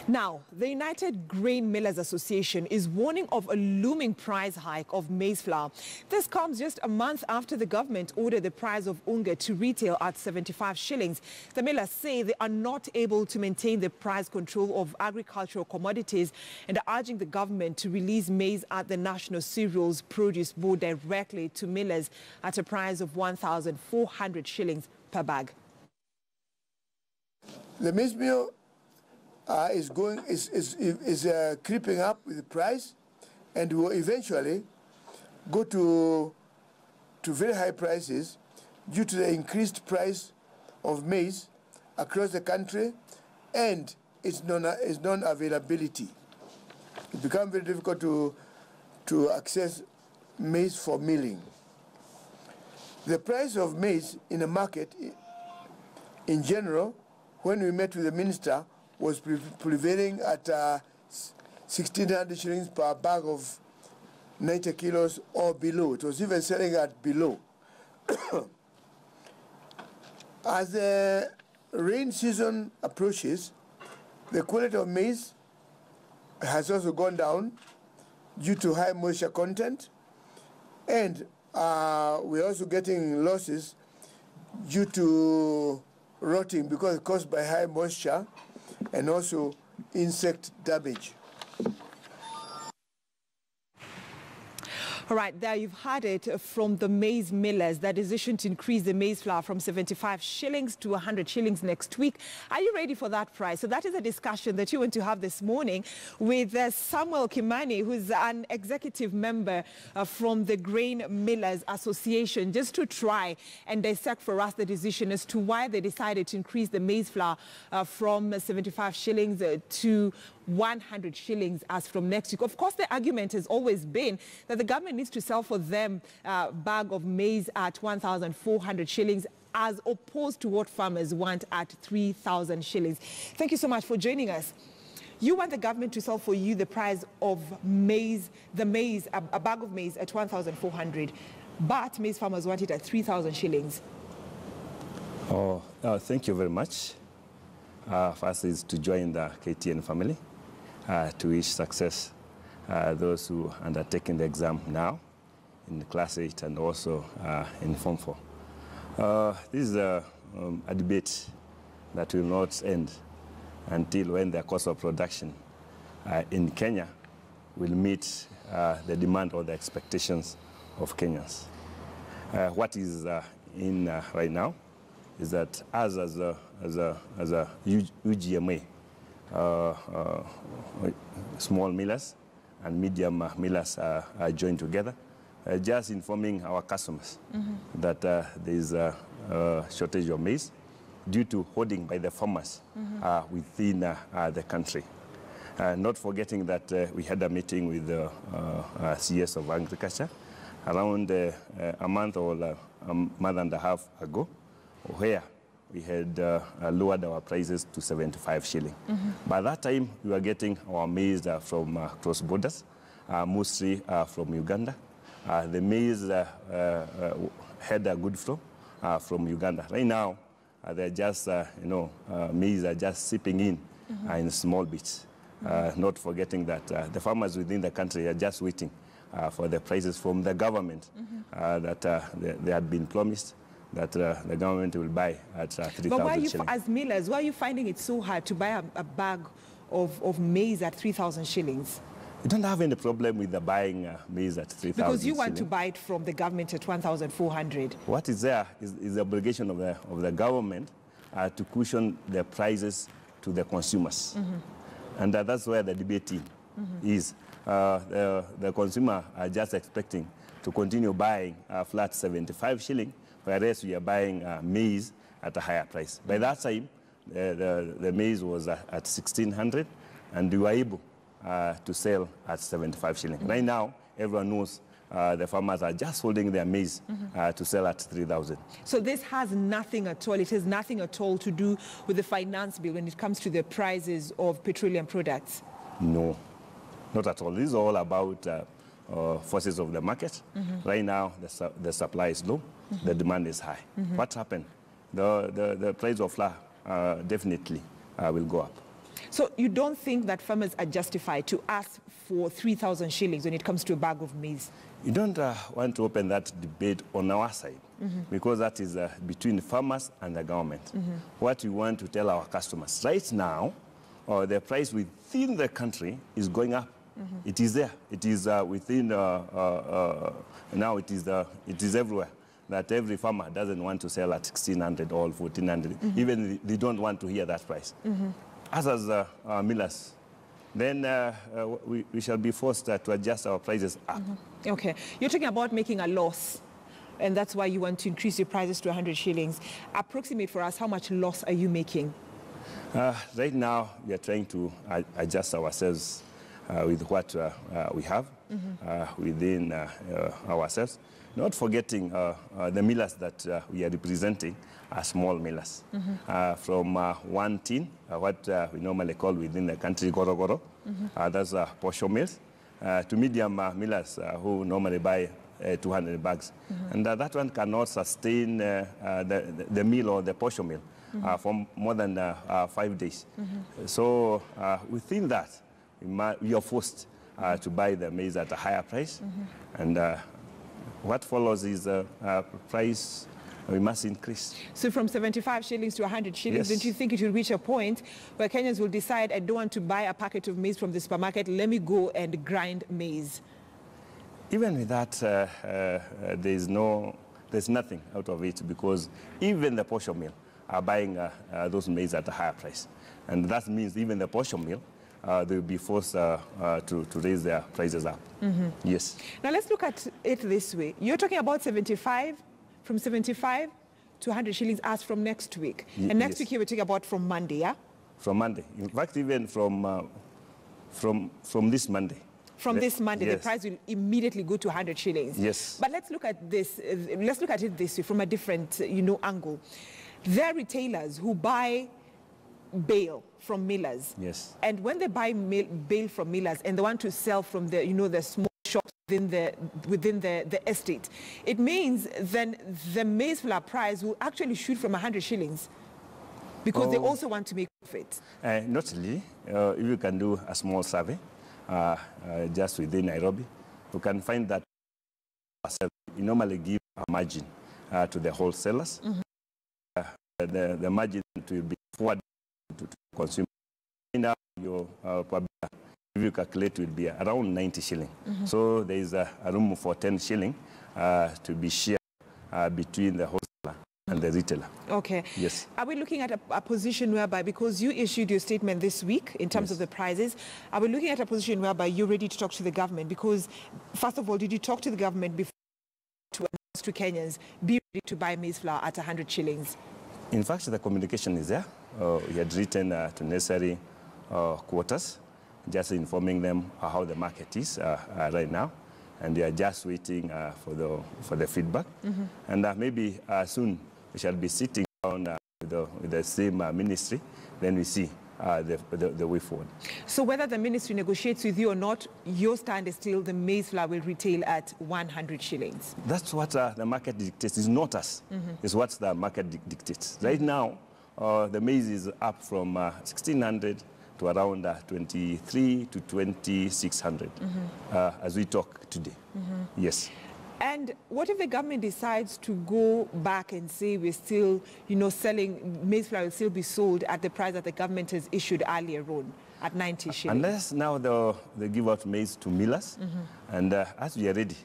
Now, the United Grain Millers Association is warning of a looming price hike of maize flour. This comes just a month after the government ordered the price of unga to retail at 75 shillings. The millers say they are not able to maintain the price control of agricultural commodities and are urging the government to release maize at the National Cereals Produce Board directly to millers at a price of 1,400 shillings per bag. The maize meal is creeping up with the price, and will eventually go to very high prices due to the increased price of maize across the country and its non-availability. It becomes very difficult to access maize for milling. The price of maize in the market in general, when we met with the minister, was prevailing at 1,600 shillings per bag of 90 kilos or below. It was even selling at below. As the rain season approaches, the quality of maize has also gone down due to high moisture content, and we're also getting losses due to rotting because it's caused by high moisture and also insect damage. All right, there you've heard it from the maize millers, that decision to increase the maize flour from 75 shillings to 100 shillings next week. Are you ready for that price? So that is a discussion that you want to have this morning with Samuel Kimani, who's an executive member from the Grain Millers Association, just to try and dissect for us the decision as to why they decided to increase the maize flour from 75 shillings to 100 shillings as from next week. Of course, the argument has always been that the government needs to sell for them a bag of maize at 1,400 shillings as opposed to what farmers want at 3,000 shillings. Thank you so much for joining us. You want the government to sell for you the price of maize, a bag of maize at 1,400, but maize farmers want it at 3,000 shillings. Thank you very much. First is to join the KTN family, to wish success those who are undertaking the exam now in Class 8 and also in Form 4. This is a debate that will not end until when the cost of production in Kenya will meet the demand or the expectations of Kenyans. What is in right now is that as a UGMA, small millers and medium millers are joined together, just informing our customers that there is a shortage of maize due to hoarding by the farmers within the country. Not forgetting that we had a meeting with the CS of Agriculture around a month or a month and a half ago, where we had lowered our prices to 75 shilling. By that time, we were getting our maize from cross borders, mostly from Uganda. The maize had a good flow from Uganda. Right now, they're just, maize are just sipping in small bits. Not forgetting that the farmers within the country are just waiting for the prices from the government that they had been promised that the government will buy at 3,000 But why shillings. as millers, why are you finding it so hard to buy a bag of maize at 3,000 shillings? You don't have any problem with the buying maize at 3,000 Because you want to buy it from the government at 1,400. What is there is the obligation of the government to cushion the prices to the consumers. And that's where the debate is. The consumer are just expecting to continue buying flat 75 shilling, whereas we are buying maize at a higher price. By that time, the maize was at 1,600, and we were able to sell at 75 shilling. Right now, everyone knows the farmers are just holding their maize to sell at 3,000. So this has nothing at all, it has nothing at all to do with the finance bill when it comes to the prices of petroleum products? No, not at all. This is all about forces of the market. Right now, the supply is low, the demand is high. What happened? The price of flour definitely will go up. So you don't think that farmers are justified to ask for 3,000 shillings when it comes to a bag of maize? You don't want to open that debate on our side, because that is between farmers and the government. What we want to tell our customers, right now, the price within the country is going up. It is there. It is within, now it is everywhere. That every farmer doesn't want to sell at 1,600 or 1,400. Even they don't want to hear that price. As millers, then we shall be forced to adjust our prices up. Okay. You're talking about making a loss, and that's why you want to increase your prices to 100 shillings. Approximate for us, how much loss are you making? Right now, we are trying to adjust ourselves with what we have within ourselves. Not forgetting the millers that we are representing are small millers. From one tin, what we normally call within the country goro-goro, that's posho mills, to medium millers who normally buy 200 bags. And that one cannot sustain the mill or the posho mill for more than 5 days. So within that, we are forced to buy the maize at a higher price. And what follows is price we must increase. So from 75 shillings to 100 shillings, don't you think it will reach a point where Kenyans will decide, I don't want to buy a packet of maize from the supermarket, let me go and grind maize? Even with that, there's nothing out of it, because even the posho mill are buying those maize at a higher price. And that means even the posho mill, they'll be forced to raise their prices up. Yes. Now let's look at it this way. You're talking about 75, from 75 to 100 shillings as from next week. And next week you were talking about from Monday, yeah? From Monday. In fact, even from this Monday. From this Monday, the price will immediately go to 100 shillings. Yes. But let's look at this. Let's look at it this way, from a different, angle. There are retailers who buy bale from millers. Yes. And when they buy bale from millers and they want to sell from the, the small shops within the estate, it means then the maize flour price will actually shoot from 100 shillings because they also want to make profit. Not really. If you can do a small survey just within Nairobi, you can find that we normally give a margin to the wholesalers. The margin will be forwarded to consumer. Now your if you calculate, will be around 90 shilling. So there is a room for 10 shilling to be shared between the wholesaler and the retailer. Okay. Yes. Are we looking at a position whereby, because you issued your statement this week in terms of the prices, are we looking at a position whereby you're ready to talk to the government? Because, first of all, did you talk to the government before to announce to Kenyans, be ready to buy maize flour at 100 shillings? In fact, the communication is there. We had written to necessary quarters, just informing them how the market is right now. And we are just waiting for the feedback. And maybe soon we shall be sitting down with the same ministry. Then we see the way forward. So whether the ministry negotiates with you or not, your stand is still the maize flour will retail at 100 shillings. That's what the market dictates. It's not us. It's what the market dictates. Right now, the maize is up from 1,600 to around 23 to 2,600 as we talk today. Yes. And what if the government decides to go back and say we're still, selling, maize flour will still be sold at the price that the government has issued earlier on, at 90 shillings? Unless now they give out maize to millers, and as we are ready,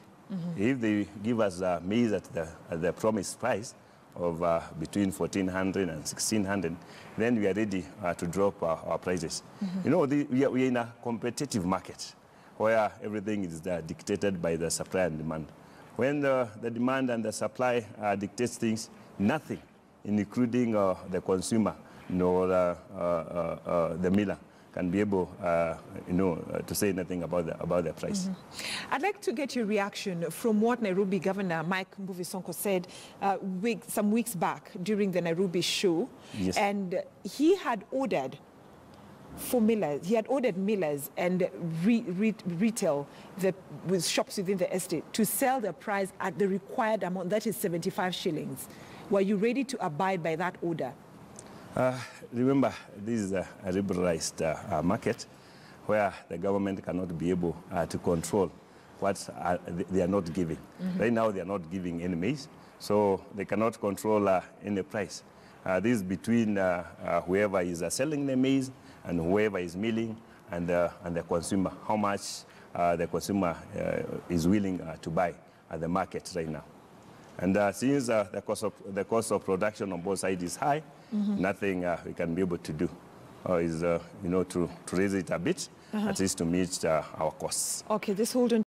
if they give us maize at the promised price of between 1,400 and 1,600, then we are ready to drop our prices. We are in a competitive market where everything is dictated by the supply and demand. When the demand and the supply dictates things, nothing, including the consumer nor the miller, can be able, to say anything about the price. I'd like to get your reaction from what Nairobi Governor Mike Mbuvi Sonko said some weeks back during the Nairobi show. Yes. And he had ordered for millers, he had ordered millers and retail with shops within the estate to sell the price at the required amount, that is 75 shillings. Were you ready to abide by that order? Remember, this is a liberalized market where the government cannot be able to control what they are not giving. Right now, they are not giving any maize, so they cannot control any price. This is between whoever is selling the maize and whoever is milling and the consumer, how much the consumer is willing to buy at the market right now. And since the cost of production on both sides is high, nothing we can be able to do is to raise it a bit, at least to meet our costs. Okay, just hold on.